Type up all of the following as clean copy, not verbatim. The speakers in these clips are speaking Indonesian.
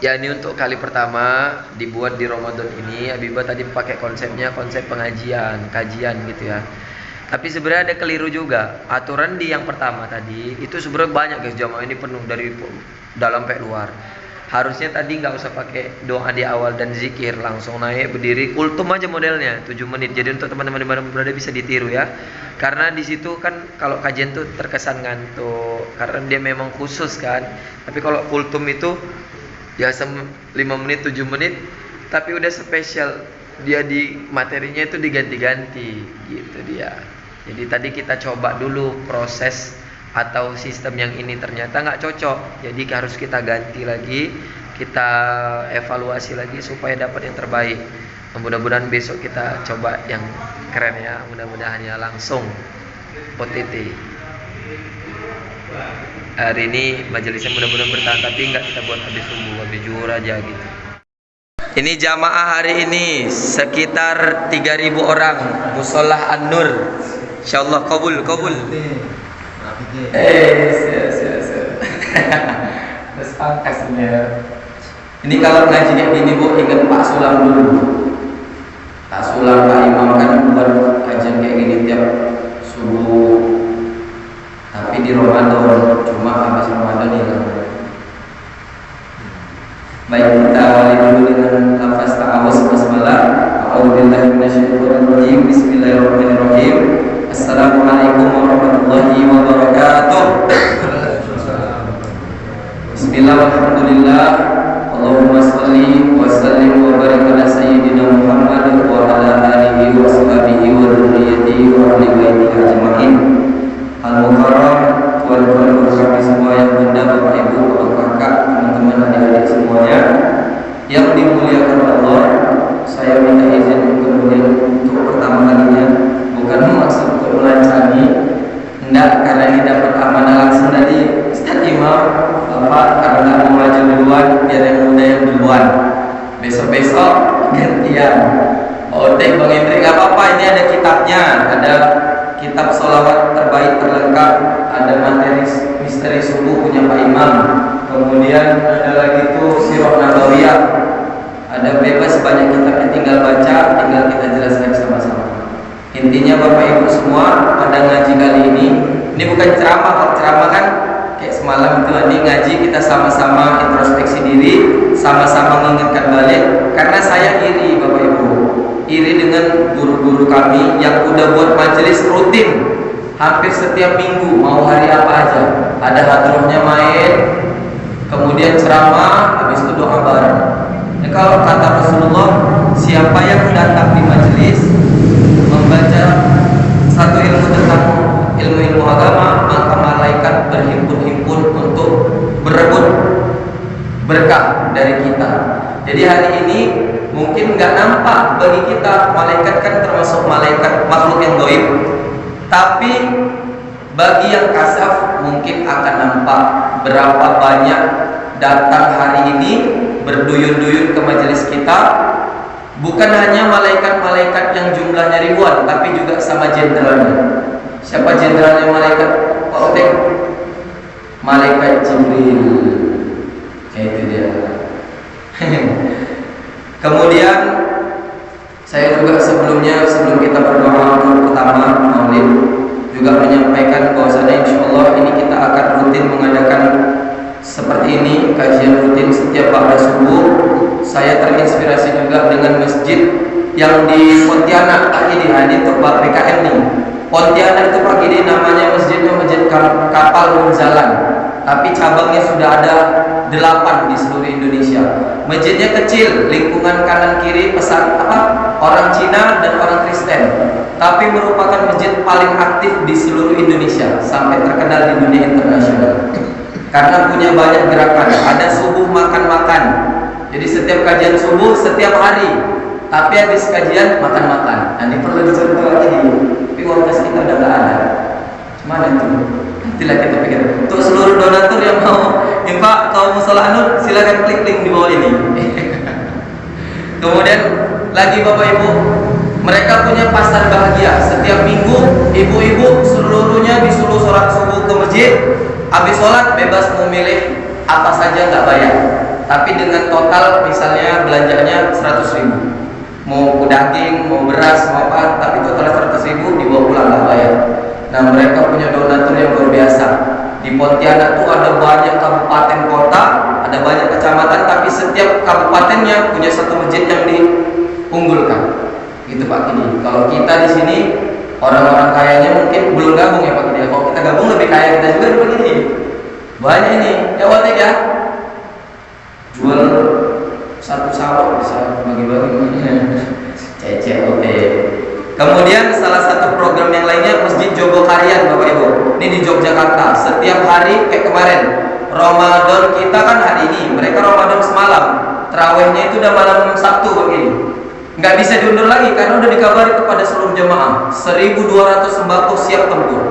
Ya, ini untuk kali pertama dibuat di Ramadan ini. Abiba tadi pakai konsepnya konsep pengajian, kajian gitu ya. Tapi sebenarnya ada keliru juga. Aturan di yang pertama tadi itu sebenarnya banyak guys, jamaah ini penuh dari dalam sampai luar. Harusnya tadi nggak usah pakai doa di awal dan zikir, langsung naik berdiri kultum aja modelnya 7 menit. Jadi untuk teman-teman yang berada bisa ditiru ya. Karena di situ kan kalau kajian tuh terkesan ngantuk karena dia memang khusus kan. Tapi kalau kultum itu biasa 5 menit 7 menit tapi udah spesial, dia di materinya itu diganti-ganti gitu dia. Jadi tadi kita coba dulu proses atau sistem yang ini ternyata nggak cocok, jadi harus kita ganti lagi, kita evaluasi lagi supaya dapat yang terbaik. Mudah-mudahan besok kita coba yang keren ya, mudah-mudahan ya langsung OTT. Hari ini majelisnya mudah-mudahan bertahan, tapi nggak kita buat habis subuh, habis zuhur aja gitu. Ini jamaah hari ini sekitar 3.000 orang, Musolah An-Nur. Insyaallah kabul. Terus pangkasnya. Ini kalau ngaji kayak gini Bu, ingat Pak Sulam dulu. Pak Sulam Pak Imam kan buat kajian kayak gini tiap subuh. Tapi di Ramadan, cuma habis Ramadan hilang. Baik, kita awali dulu dengan lafaz ta'awuz basmalah. A'udzubillahi minasyaitonir rajim. Bismillahirrahmanirrahim. Assalamualaikum warahmatullahi wabarakatuh. Bismillah walhamdulillah. Allahumma shalli wa sallim wa barik ala sayyidina Muhammad wa ala alihi wa sahbihi wa dzurriyyatihi wa ahli baitihi ajmain. Al-Mukarram, tuan-tuan kami semua yang bunda, bapak ibu, bapak kakak, teman-teman adik-adik semuanya yang dimuliakan Allah. Saya minta izin kemudian untuk pertama kalinya, bukan maksud untuk melancangi, enggak, karena ini dapat amanah langsung dari Ustaz Imam, Bapak, karena mau maju duluan, biar yang muda yang duluan. Besok-besok gantian. Oh, Bang Indri, nggak apa-apa, ini ada kitabnya, ada kitab sholawat terbaik terlengkap, ada materi misteri subuh punya Pak Imam, kemudian ada lagi tuh Sirah Nabawiyah, ada bebas banyak kitabnya, tinggal baca, tinggal kita jelaskan sama-sama. Intinya Bapak Ibu semua pada ngaji kali ini bukan ceramah. Kalau ceramah kan kayak semalam itu, ini ngaji kita sama-sama introspeksi diri, sama-sama mengingatkan balik. Karena saya iri Bapak Ibu, iri dengan guru-guru kami yang udah buat majelis rutin hampir setiap minggu, mau hari apa aja ada hadrohnya main, kemudian ceramah, habis itu doa bareng. Nah, kalau kata Rasulullah, siapa yang datang di majelis membaca satu ilmu tentang ilmu agama, maka malaikat berhimpun-himpun untuk berebut berkah dari kita. Jadi hari ini mungkin nggak nampak bagi kita, malaikat kan termasuk malaikat makhluk yang gaib, tapi bagi yang kasaf mungkin akan nampak berapa banyak datang hari ini berduyun-duyun ke majelis kita. Bukan hanya malaikat-malaikat yang jumlahnya ribuan, tapi juga sama jenderalnya. Siapa jenderalnya malaikat? Pak Oteng? Malaikat Jibril. Itu dia. Kemudian saya juga sebelum kita berdoa pertama Maulid juga menyampaikan bahwasanya insyaallah ini kita akan rutin mengadakan seperti ini, kajian rutin setiap pada subuh. Saya terinspirasi juga dengan masjid yang di Pontianak pagi di Hadi untuk PKM nih. Pontianak itu pagi di namanya masjidnya Masjid Kapal Munzalan, tapi cabangnya sudah ada 8 di seluruh Indonesia. Masjidnya kecil, lingkungan kanan kiri orang Cina dan orang Kristen, tapi merupakan masjid paling aktif di seluruh Indonesia sampai terkenal di dunia internasional karena punya banyak gerakan. Ada subuh makan-makan, jadi setiap kajian subuh setiap hari, tapi habis kajian makan-makan. Nah, ini perlu dicontoh lagi, tapi uang kas kita udah nggak ada. Mana itu? Nantilah kita pikir. Untuk seluruh donatur yang mau infak kaum Musolah An-Nur, silakan klik link di bawah ini. Kemudian lagi Bapak Ibu, mereka punya pasar bahagia. Setiap minggu ibu-ibu seluruhnya disuruh sholat subuh ke masjid. Habis sholat bebas memilih apa saja nggak bayar. Tapi dengan total misalnya belanjanya 100.000, mau daging, mau beras, mau apa, tapi total 100.000 dibawa pulang nggak bayar. Nah mereka punya donatur yang luar biasa. Di Pontianak tuh ada banyak kabupaten kota, ada banyak kecamatan, tapi setiap kabupatennya punya satu masjid yang diunggulkan. Gitu Pak Kini. Kalau kita di sini orang-orang kayanya mungkin belum gabung ya Pak Kini. Kalau kita gabung lebih kaya kita juga Pak Kini. Banyak ini, ya Watek ya. Jual satu sawah bisa bagi-bagi. Cece, oke. Kemudian salah satu program yang lainnya Masjid Jogokarian Bapak Ibu. Ini di Yogyakarta. Setiap hari kayak kemarin Ramadan kita kan hari ini, mereka Ramadan semalam. Terawihnya itu udah malam Sabtu begini. Nggak bisa diundur lagi karena udah dikabari kepada seluruh jemaah 1.200 sembako siap tempur.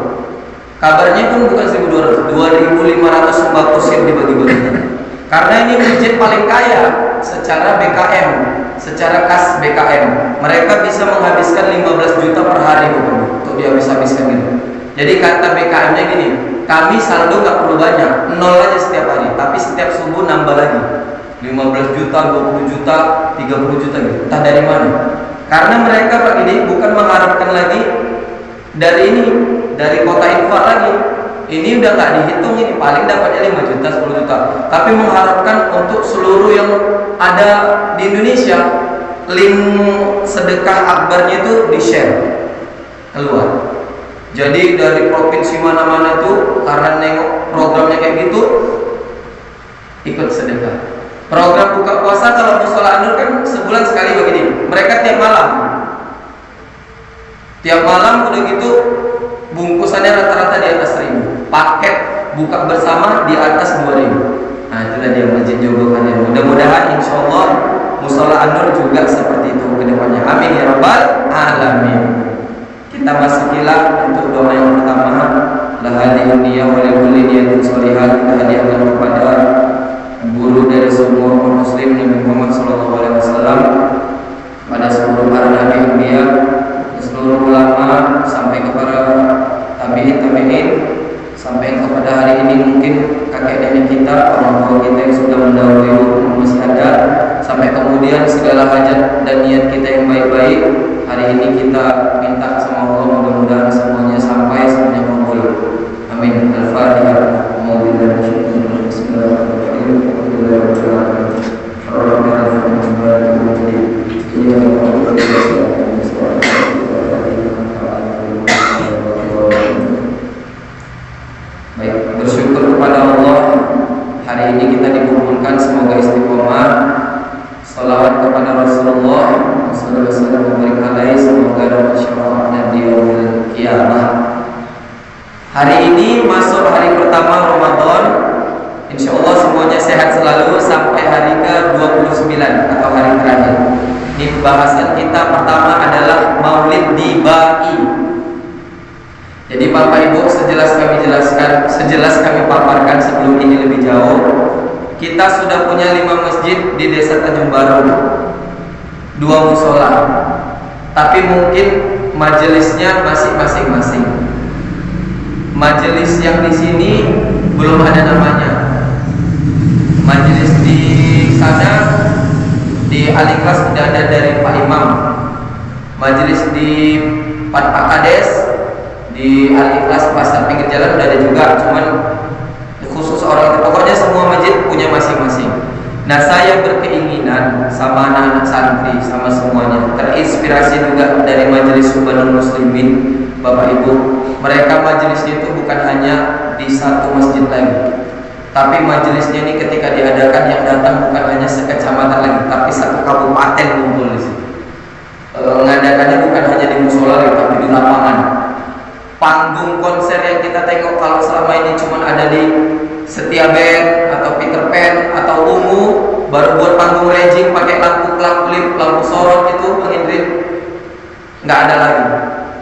Kabarnya pun bukan 1.200, 2.500 sembako siap dibagi-bagikan. Karena ini masjid paling kaya secara BKM, secara kas BKM. Mereka bisa menghabiskan 15 juta per hari untuk dihabis-habiskan gitu. Jadi kata BKM-nya gini, kami saldo nggak perlu banyak, 0 aja setiap hari, tapi setiap subuh nambah lagi 15 juta, 20 juta, 30 juta gitu. Entah dari mana. Karena mereka Pak ini bukan mengharapkan lagi dari ini, dari kota infak lagi. Ini udah nggak dihitung, ini paling dapatnya 5 juta, 10 juta. Tapi mengharapkan untuk seluruh yang ada di Indonesia, link sedekah akbarnya itu di-share keluar. Jadi dari provinsi mana-mana tuh karena nengok programnya kayak gitu ikut sedekah. Program buka puasa kalau Mushola An-Nur kan sebulan sekali begini. Mereka tiap malam udah gitu bungkusannya rata-rata di atas 1.000. Paket buka bersama di atas 2.000. Nah itulah dia Masjid Jogokarian. Mudah-mudahan insya Allah Mushola An-Nur juga seperti itu ke depannya. Amin ya rabbal alamin. Kita masukilah untuk doa yang pertama. Lahadiyun niyya wa likulli niyatin sholihah. Kita hadiahkan kepada guru dari semua umat muslim Nabi Muhammad SAW, pada seluruh para nabi anbiya, seluruh ulama, sampai kepada tabi'in, sampai kepada hari ini mungkin kakek nenek kita, orang tua kita yang sudah mendahului masih ada, sampai kemudian segala hajat dan niat kita yang baik-baik hari ini kita minta sama Allah, mudah-mudahan semuanya sampai, semuanya kabul. Amin. Al-Fatihah. Baik, bersyukur kepada Allah hari ini kita dikumpulkan, semoga istiqomah. Salawat kepada Rasulullah sallallahu alaihi wasallam, semoga dapat syafaatnya di yaumil qiyamah. Hari ini masuk hari pertama Ramadan. Insya Allah semuanya sehat selalu sampai hari ke-29 atau hari terakhir. Ini pembahasan kita pertama adalah Maulid Dibai. Jadi Bapak Ibu, sejelas kami paparkan sebelum ini lebih jauh, kita sudah punya 5 masjid di Desa Tanjung Baru, 2 musola, tapi mungkin majelisnya masih masing-masing. Majelis yang di sini belum ada namanya. Majelis di sana di Aliklas sudah ada dari Pak Imam. Majelis di Pak Kades di Aliklas Pasar Pinggir Jalan sudah ada juga, cuman khusus orang itu. Pokoknya semua masjid punya masing-masing. Nah saya berkeinginan sama anak-anak santri sama semuanya terinspirasi juga dari Majelis Subhanul Muslimin. Bapak Ibu, mereka majelisnya itu bukan hanya di satu masjid lagi, tapi majelisnya ini ketika diadakan yang datang bukan hanya sekecamatan lagi, tapi satu kabupaten kumpul di situ. Mengadakannya bukan hanya di musola lagi, tapi di lapangan. Panggung konser yang kita tengok kalau selama ini cuma ada di Setia Band atau Peter Pan atau Ungu, baru buat panggung rejing pakai lampu klip, lampu sorot itu penginrit, nggak ada lagi.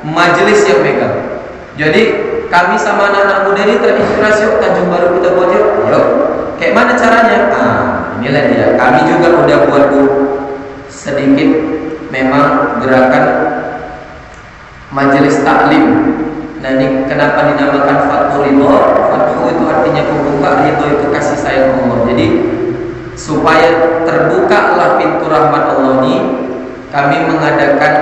Majelis yang megang. Jadi kami sama anak-anak muda ini terinspirasi, yuk Tanjung Baru kita buat yuk. Kayak mana caranya? Inilah dia. Kami juga udah buat sedikit memang gerakan majelis taklim. Nah ini kenapa dinamakan Fathul Ridho? Fathu itu artinya pembuka, ridho itu kasih sayang Allah. Jadi supaya terbukalah pintu rahmat Allah ini, kami mengadakan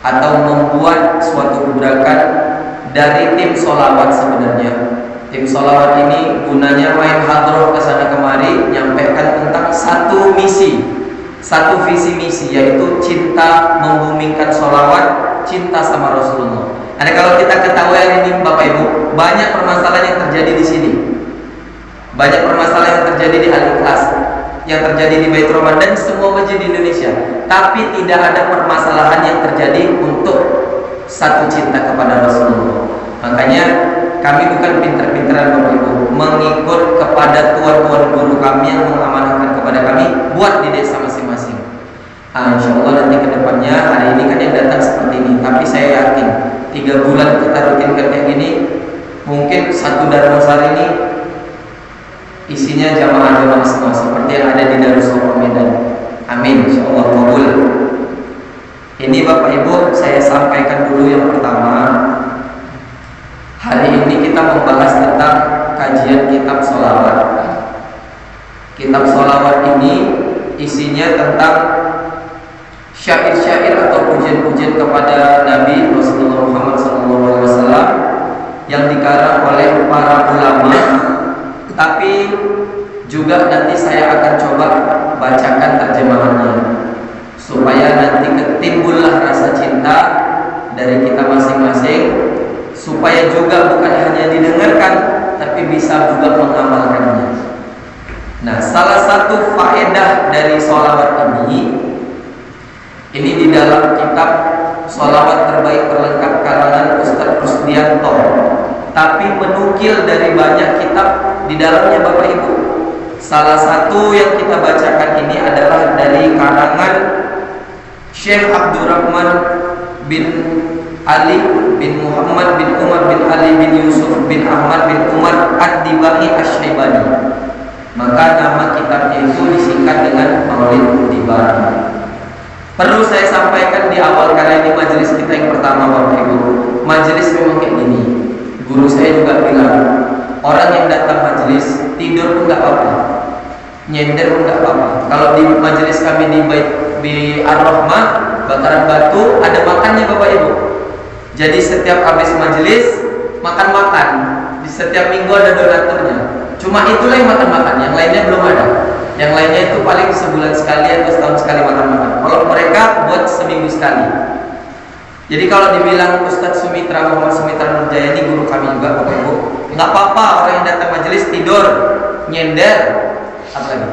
atau membuat suatu gebrakan dari tim sholawat. Sebenarnya tim sholawat ini gunanya main hadroh kesana kemari, nyampaikan tentang satu misi, satu visi misi, yaitu cinta membumingkan sholawat, cinta sama Rasulullah. Nah, kalau kita ketahui hari ini Bapak Ibu, banyak permasalahan yang terjadi di sini, banyak permasalahan yang terjadi di Al-Ikhlas, yang terjadi di Baitur Rahman dan semua masjid di Indonesia, tapi tidak ada permasalahan yang terjadi untuk satu cinta kepada Rasulullah. Makanya kami bukan pinter-pinteran Bapak Ibu, mengikut kepada tuan-tuan guru kami yang mengamanahkan kepada kami buat di desa masing-masing. Insya Allah nanti kedepannya, hari ini kan yang datang seperti ini, tapi saya yakin 3 bulan kita rutinkan kayak gini, mungkin satu Darmasari ini isinya jamaah-jamaah semua seperti yang ada di Darussalam Medan. Amin, insya Allah kabul. Ini Bapak Ibu, saya sampaikan dulu yang pertama. Hari ini kita membahas tentang kajian kitab sholawat. Kitab sholawat ini isinya tentang syair-syair atau pujian-pujian kepada Nabi Rasulullah Muhammad SAW yang dikarang oleh para ulama. Tapi juga nanti saya akan coba bacakan terjemahannya supaya nanti timbullah rasa cinta dari kita masing-masing, supaya juga bukan hanya didengarkan tapi bisa juga mengamalkannya. Nah, salah satu faedah dari sholawat ini di dalam kitab Sholawat Terbaik Terlengkap karangan Ustaz Rusdianto, tapi menukil dari banyak kitab di dalamnya Bapak Ibu. Salah satu yang kita bacakan ini adalah dari karangan Syekh Abdurrahman bin Ali bin Muhammad bin Umar bin Ali bin Yusuf bin Ahmad bin Umar Ad-Dibahi Asy-Syaibani. Maka nama kitabnya itu disingkat dengan Maulid Dibani. Perlu saya sampaikan di awal, karena ini majelis kita yang pertama Bapak Ibu. Majelis memang kayak gini. Guru saya juga bilang, orang yang datang majelis tidur pun gak apa-apa, nyender pun gak apa-apa. Kalau di majelis kami di Ar-Rahmah Bakaran Batu ada makannya Bapak Ibu. Jadi setiap habis majelis makan-makan. Di setiap minggu ada donaturnya. Cuma itulah yang makan-makan, yang lainnya belum ada. Yang lainnya itu paling sebulan sekali atau setahun sekali makan-makan. Kalau mereka buat seminggu sekali. Jadi kalau dibilang Ustadz Sumitra Muhammad Sumitra Nurjaya ini guru kami juga Bapak Ibu, nggak apa-apa orang yang datang majelis tidur, nyender, apa lagi,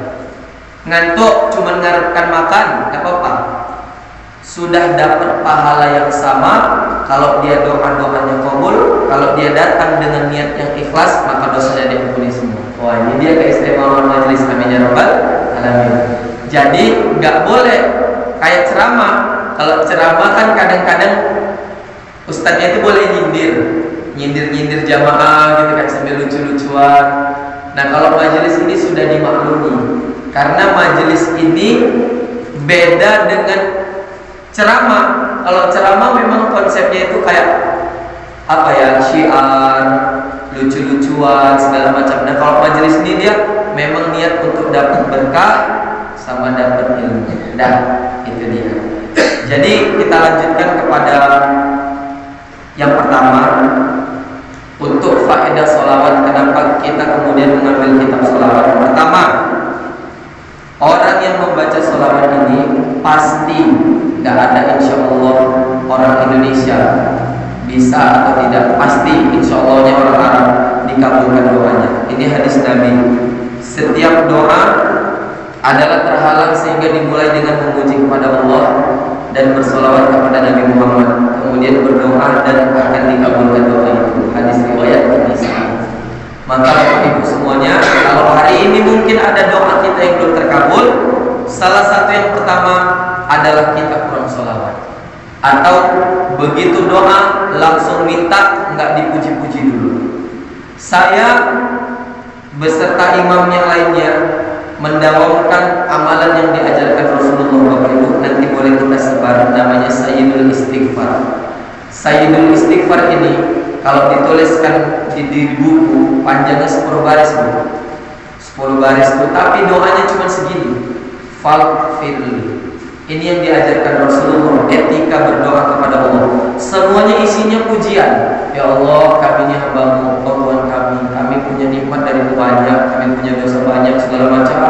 ngantuk, cuman ngarepkan makan, nggak apa-apa. Sudah dapat pahala yang sama. Kalau dia doa-doanya kabul, kalau dia datang dengan niat yang ikhlas, maka dosanya diampuni semua. Wah, ini dia keistimewaan majelis kami ya Rabbal Alamin. Jadi nggak boleh kayak ceramah. Kalau ceramah kan kadang-kadang ustadznya itu boleh nyindir jamaah gitu kan, sambil lucu-lucuan. Nah, kalau majelis ini sudah dimaklumi, karena majelis ini beda dengan ceramah. Kalau ceramah memang konsepnya itu kayak apa ya, syiar, lucu-lucuan segala macam. Nah, kalau majelis ini dia memang niat untuk dapat berkah sama dapat ilmu. Dah, itu dia. Jadi kita lanjutkan kepada yang pertama, untuk faedah sholawat. Kenapa kita kemudian mengambil kitab sholawat? Pertama, orang yang membaca sholawat ini pasti gak ada insya Allah orang Indonesia bisa atau tidak, pasti insya Allahnya orang Arab dikabulkan doanya. Ini hadis Nabi. Setiap doa adalah terhalang sehingga dimulai dengan memuji kepada Allah dan bersolawat kepada Nabi Muhammad, kemudian berdoa dan akan dikabulkan doa itu. Hadis riwayat Muslim. Maka Bapak Ibu semuanya, kalau hari ini mungkin ada doa kita yang belum terkabul, salah satu yang pertama adalah kita kurang solawat, atau begitu doa langsung minta, nggak dipuji-puji dulu. Saya beserta imam yang lainnya mendawamkan amalan yang diajarkan Rasulullah Bapak Ibu. Nanti boleh kita sebar, namanya Sayyidul Istighfar. Sayyidul Istighfar ini Kalau dituliskan di buku panjangnya 10 baris Bu. 10 baris itu, tapi doanya cuma segini. Faghfirli. Ini yang diajarkan Rasulullah, etika berdoa kepada Allah. Semuanya isinya pujian. Ya Allah, kami ini hamba-Mu, oh Tuhan kami punya nikmat dari banyak, kami punya dosa banyak, segala macam.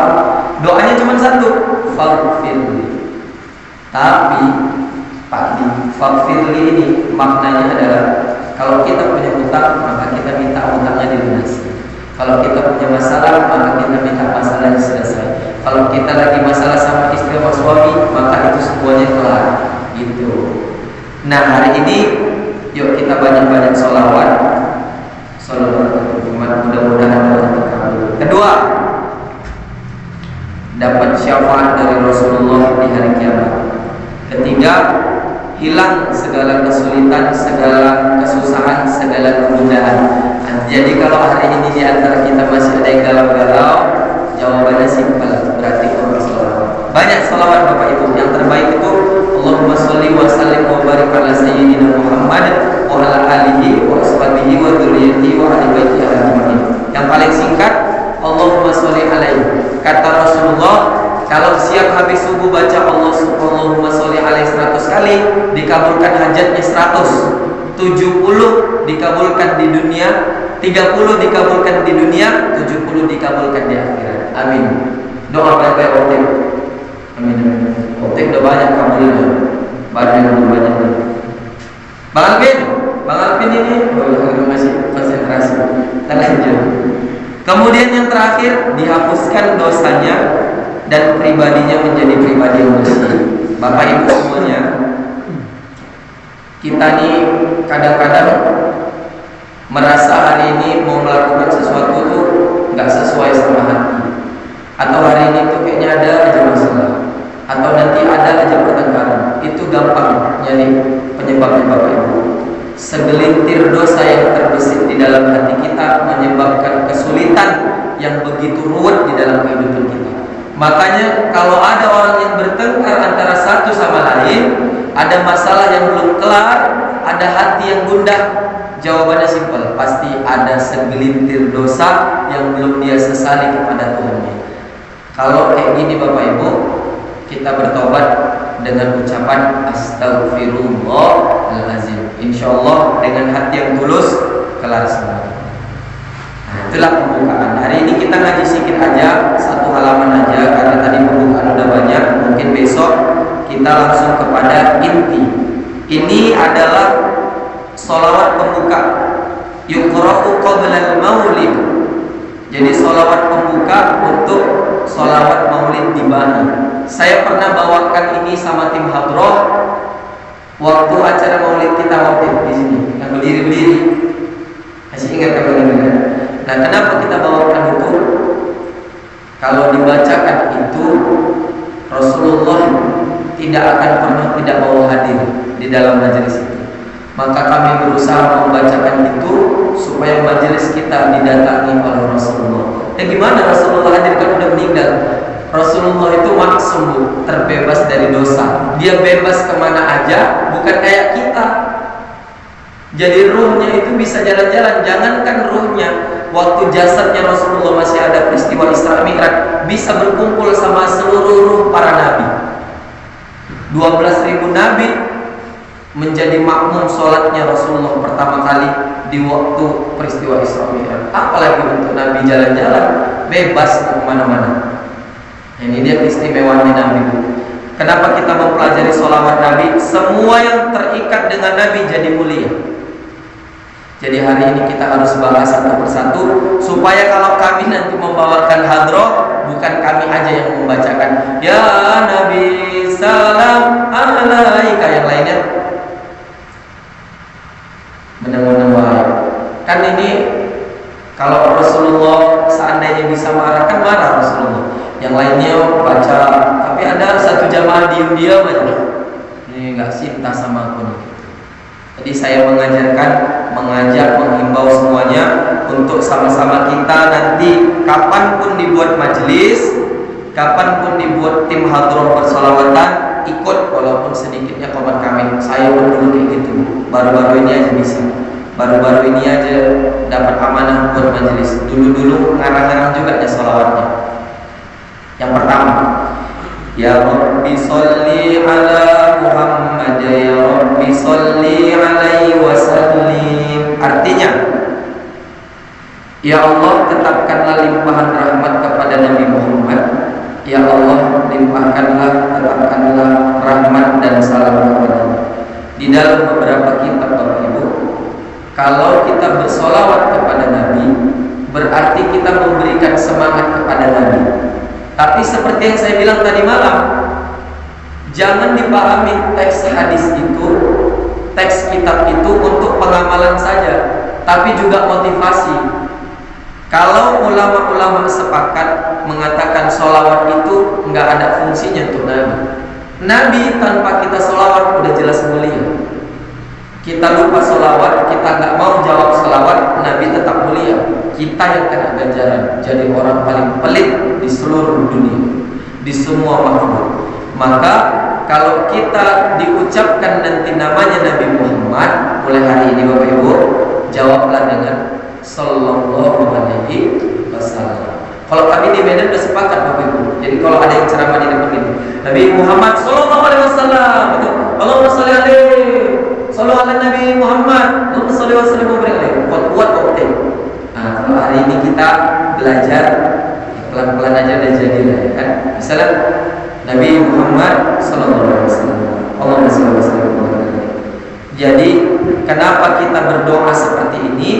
Doanya cuma satu, faghfirli. Tapi Pak, faghfirli ini maknanya adalah kalau kita punya hutang, maka kita minta hutangnya dilunasi. Kalau kita punya masalah, maka kita minta masalahnya selesai. Kalau kita lagi masalah sama istri atau suami, maka itu semuanya kelar. Gitu. Nah, hari ini yuk kita banyak-banyak sholawat. Sholawat mudah-mudahan Allah terkabul. Kedua, dapat syafaat dari Rasulullah di hari kiamat. Ketiga, hilang segala kesulitan, segala kesusahan, segala kemudahan. Jadi kalau hari ini di antara kita masih ada yang galau-galau, jawabannya simpel, berarti orang sholawat. Banyak sholawat Bapak Ibu. Yang terbaik itu Allahumma sholli wa sallim wa barik ala sayyidina Muhammad wa ala alihi wa ashabihi wa dzurriyyatihi wa ahli baitihi ajmain. Yang paling singkat Allahumma sholli alaihi. Kata Rasulullah, kalau siap habis subuh baca Allahumma sholli alaihi 100 kali, dikabulkan hajatnya 100. 70 dikabulkan di dunia, 30 dikabulkan di dunia, 70 dikabulkan di akhirat. Amin. Doa baik-baik Otik. Amin. Otik udah banyak kabulnya. Banyak. Bang Alvin ini masih konsentrasi. Kita lanjut. Kemudian yang terakhir, dihapuskan dosanya dan pribadinya menjadi pribadi yang bersih. Bapak Ibu semuanya, kita nih kadang-kadang merasa hari ini mau melakukan sesuatu tuh nggak sesuai sama hati, atau hari ini tuh kayaknya ada aja masalah, atau nanti ada aja pertengkaran. Itu gampang nyari penyebabnya Bapak Ibu. Segelintir dosa yang terbesit di dalam hati kita menyebabkan kesulitan yang begitu ruwet di dalam kehidupan kita. Makanya kalau ada orang yang bertengkar antara satu sama lain, ada masalah yang belum kelar, ada hati yang gundah, jawabannya simpel, pasti ada segelintir dosa yang belum dia sesali kepada Tuhannya. Kalau kayak gini Bapak Ibu, kita bertobat dengan ucapan Astaghfirullahaladzim. Insyaallah dengan hati yang tulus kelar semua. Nah, itulah pembukaan. Hari ini kita ngaji sedikit aja, 1 halaman aja, karena tadi pembukaan udah banyak. Mungkin besok kita langsung kepada inti. Ini adalah sholawat pembuka. Yuqra'u qabla al-maulid. Jadi sholawat pembuka untuk sholawat maulid di Bani. Saya pernah bawakan ini sama tim hadroh waktu acara maulid kita waktu di sini, yang berdiri-berdiri. Masih ingat kan benar-benar? Nah, kenapa kita bawakan itu? Kalau dibacakan itu, Rasulullah tidak akan pernah tidak mau hadir di dalam majelis itu. Maka kami berusaha membacakan itu supaya majelis kita didatangi oleh Rasulullah. Gimana Rasulullah hadir kan udah meninggal? Rasulullah itu maksum, terbebas dari dosa. Dia bebas kemana aja, bukan kayak kita. Jadi ruhnya itu bisa jalan-jalan. Jangankan ruhnya, waktu jasadnya Rasulullah masih ada peristiwa Isra Mi'raj, bisa berkumpul sama seluruh ruh para nabi. 12.000 nabi menjadi makmum sholatnya Rasulullah pertama kali di waktu peristiwa Isra Mi'raj. Apalagi untuk nabi jalan-jalan, bebas kemana-mana. Ini dia keistimewaan Nabi. Kenapa kita mempelajari sholawat Nabi? Semua yang terikat dengan Nabi jadi mulia. Jadi hari ini kita harus bahas satu persatu, supaya kalau kami nanti membawakan hadroh, bukan kami aja yang membacakan ya Nabi salam alaika, yang lainnya benar-benar. Kan ini kalau Rasulullah seandainya bisa marah, kan marah Rasulullah. Yang lainnya baca, tapi ada satu jamaah diam-diam aja. Ini nggak cinta sama aku nih. Jadi saya mengajak, menghimbau semuanya untuk sama-sama kita nanti kapanpun dibuat majelis, kapanpun dibuat tim hadroh bersolawatan, ikut walaupun sedikitnya komen kami. Saya pun dulu kayak gitu, baru-baru ini aja bisa. Baru-baru ini aja dapat amanah buat majelis. Dulu-dulu ngarang-ngarang juga ada sholawatnya. Yang pertama, ya Rabbi sholli ala Muhammad, ya Rabbi sholli alaihi wasallim. Artinya, ya Allah tetapkanlah limpahan rahmat kepada Nabi Muhammad. Ya Allah limpahkanlah, tetapkanlah rahmat dan salam kepadanya. Di dalam beberapa kitab Bapak Ibu, kalau kita bersolawat kepada Nabi, berarti kita memberikan semangat kepada Nabi. Tapi seperti yang saya bilang tadi malam, jangan dipahami teks hadis itu, teks kitab itu untuk pengamalan saja, tapi juga motivasi. Kalau ulama-ulama sepakat mengatakan solawat itu nggak ada fungsinya untuk Nabi. Nabi tanpa kita solawat udah jelas mulia. Kita lupa solawat, kita nggak mau jawab solawat, Nabi tetap mulia. Kita yang kena ganjaran, jadi orang paling pelit di seluruh dunia, di semua makhluk. Maka kalau kita diucapkan nanti namanya Nabi Muhammad mulai hari ini Bapak Ibu, jawablah dengan Sallallahu Alaihi Wasallam. Kalau kami di Medan sudah sepakat Bapak Ibu. Jadi kalau ada yang ceramah di depan ini, Nabi Muhammad Sallallahu Alaihi Wasallam, Allahumma sholli alaihi, sallallahu alaihi Nabi Muhammad, Allahumma sholli wa sallim wa barik alaihi. Buat oke. Nah, kalau hari ini kita belajar pelan-pelan aja dan jadilah, ya kan? Misalnya Nabi Muhammad Sallallahu Alaihi Wasallam, Allahumma sholli wa sallim wa barik alaihi. Jadi kenapa kita berdoa seperti ini?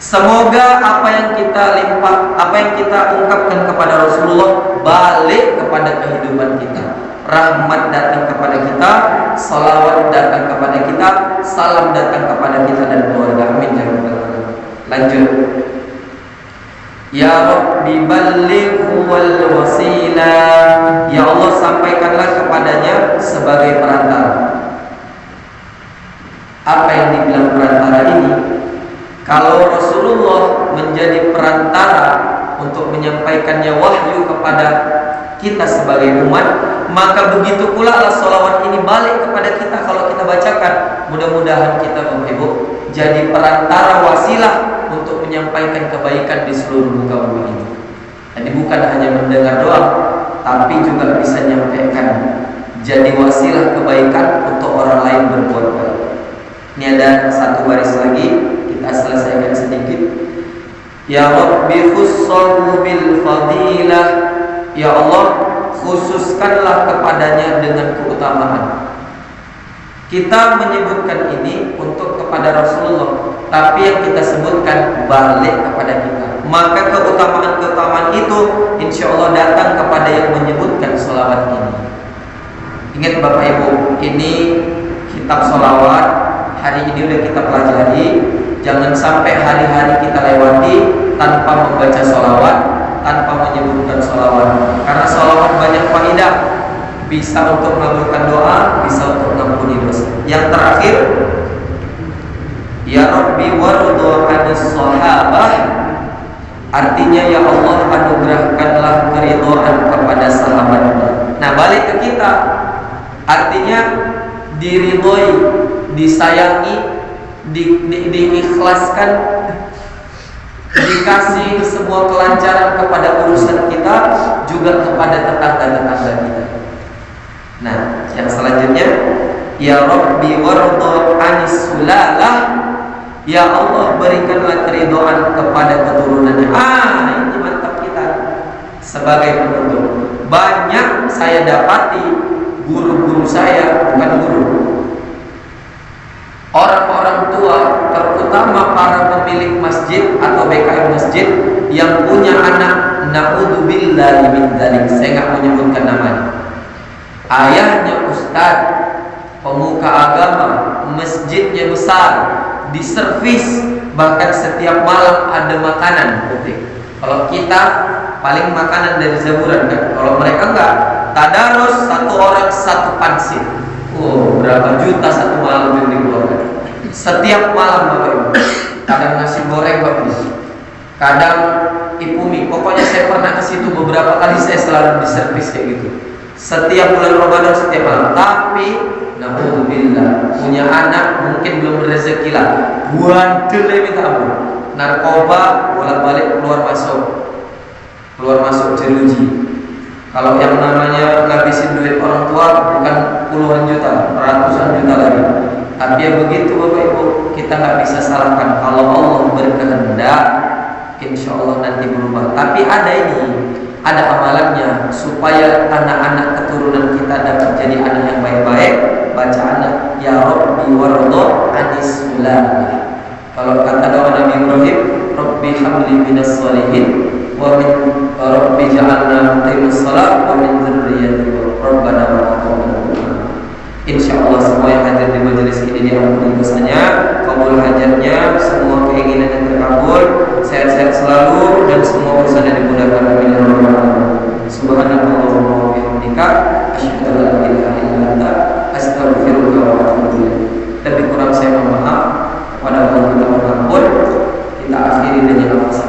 Semoga apa yang kita limpah, apa yang kita ungkapkan kepada Rasulullah balik kepada kehidupan kita. Rahmat datang kepada kita, salawat datang kepada kita, salam datang kepada kita dan keluarga. Amin ya rabbal alamin. Lanjut. Ya Rabbi ballighu wal wasilah. Ya Allah sampaikanlah kepadanya sebagai perantara. Apa yang dibilang perantara ini? Kalau Rasulullah menjadi perantara untuk menyampaikannya wahyu kepada kita sebagai umat, maka begitu pula lah sholawat ini balik kepada kita kalau kita bacakan. Mudah-mudahan kita Bapak Ibu jadi perantara wasilah untuk menyampaikan kebaikan di seluruh muka bumi ini. Jadi bukan hanya mendengar doang, tapi juga bisa menyampaikan, jadi wasilah kebaikan untuk orang lain berbuat baik. Ini ada satu baris lagi, kita selesaikan sedikit. Ya Rabbi khussahu bil fadilah. Ya Allah khususkanlah kepadanya dengan keutamaan. Kita menyebutkan ini untuk kepada Rasulullah, tapi yang kita sebutkan balik kepada kita. Maka keutamaan-keutamaan itu insya Allah datang kepada yang menyebutkan sholawat ini. Ingat Bapak Ibu, ini kitab sholawat. Hari ini udah kita pelajari. Jangan sampai hari-hari kita lewati tanpa membaca sholawat, tanpa menyebutkan sholawat. Karena sholawat banyak faidah, bisa untuk mengabulkan doa, bisa untuk mengampuni dosa. Yang terakhir, Ya Rabbi warudhu anis sahabah. Artinya ya Allah anugerahkanlah keridhaan kepada sahabatnya. Nah balik ke kita, artinya diridhoi, disayangi, diikhlaskan, dikasih semua kelancaran kepada urusan kita, juga kepada tetangga-tetangga kita. Nah, yang selanjutnya, Ya Rabbi warudhu anis sulalah. Ya Allah berikanlah keridhaan kepada keturunannya. Ini mantap kita sebagai penutup. Banyak saya dapati guru-guru saya, bukan guru, orang-orang tua, terutama para pemilik masjid atau BKM masjid yang punya anak, na'udzubillahi min dzalik, saya nggak menyebutkan namanya. Ayahnya ustadz, pemuka agama, masjidnya besar, diservis, bahkan setiap malam ada makanan. Kalau kita paling makanan dari Zaburan kan, kalau mereka enggak. Tadarus satu orang satu pansit. Berapa juta satu malam yang dikeluarkan. Setiap malam Bapak Ibu. Kadang nasi goreng Bapak Ibu, kadang ipumi. Pokoknya saya pernah ke situ beberapa kali, saya selalu diservis kayak gitu. Setiap bulan Ramadan setiap malam. Tapi Naudzubillah. Punya anak mungkin belum berrezeki lah. Buandel minta ampun. Narkoba bolak-balik keluar masuk jeruji. Kalau yang namanya ngabisin duit orang tua bukan puluhan juta, ratusan juta lagi. Tapi ya begitu Bapak Ibu, kita nggak bisa salahkan. Kalau Allah berkehendak, insya Allah nanti berubah. Tapi ada amalannya supaya anak-anak keturunan kita dapat jadi anak yang baik-baik. Baca anak ya Rabbi warḍa anis ulah. Kalau kata doa Nabi Ibrahim, Rabbi habli minas sholihin wa min Rabbi ja'alna muqimus shalah wa min dzurriyyati Rabbana wa taqabbal. Insyaallah semua yang hadir di majelis ini diampuni dosanya, kabul hajatnya, semua keinginan yang terkabul, sehat-sehat selalu dan semua urusan yang dimudahkan. Amin ya rabbal alamin. Subhanallahumma wa bihamdika asyhadu an la ilaha illa anta astaghfiruka wa atubu ilaik. Lebih kurang saya mohon maaf. Pada waktu kita mengampun, kita akhiri dengan lafaz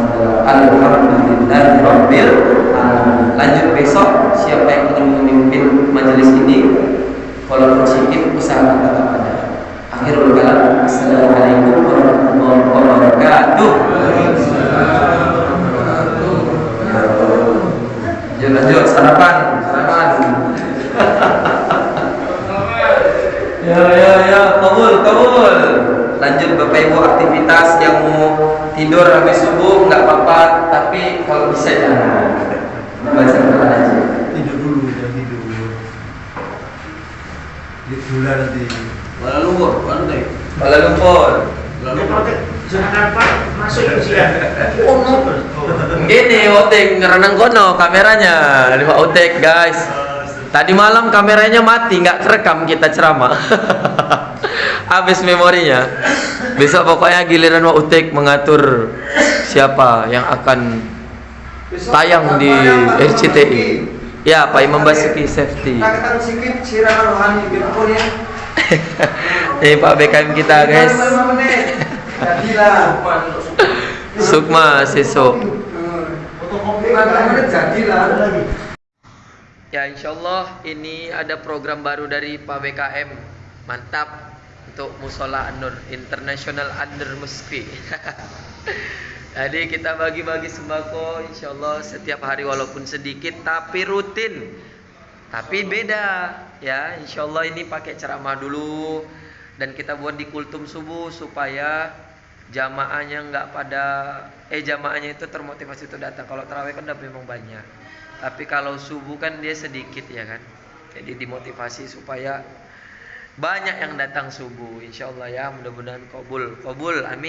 alhamdulillahi rabbil alamin. Lanjut besok, siapa yang ingin memimpin majelis ini, walaupun sedikit usaha kita tetap ada. Akhirul kalam, assalamualaikum warahmatullahi wabarakatuh. Lanjut sarapan. Ya, kabul. Lanjut Bapak Ibu aktivitas. Yang mau tidur habis subuh nggak apa-apa, tapi kalau bisa jangan baca Quran aja. Tidur dulu, jangan tidur. Tidur nanti. Kuala Lumpur. Jangan masuk ke sini. Ini outing ngerenang kono kameranya. Lima outing guys. Tadi malam kameranya mati, nggak kerekam kita ceramah. Habis memorinya. Besok pokoknya giliran mau utek mengatur siapa yang akan tayang di RCTI. Ya, Pak Imam Basuki Safety. Ini Pak BKM kita guys. Sukma Sesok. Ya, insyaallah ini ada program baru dari Pak BKM. Mantap. Untuk Musola An-Nur International An-Nur Muski. Jadi kita bagi-bagi sembako insyaallah setiap hari walaupun sedikit tapi rutin. Tapi beda ya, insyaallah ini pakai ceramah dulu dan kita buat di kultum subuh supaya jamaahnya jamaahnya itu termotivasi untuk datang. Kalau tarawih kan udah memang banyak. Tapi kalau subuh kan dia sedikit ya kan. Jadi dimotivasi supaya banyak yang datang subuh, insyaallah ya, mudah-mudahan kabul, amin.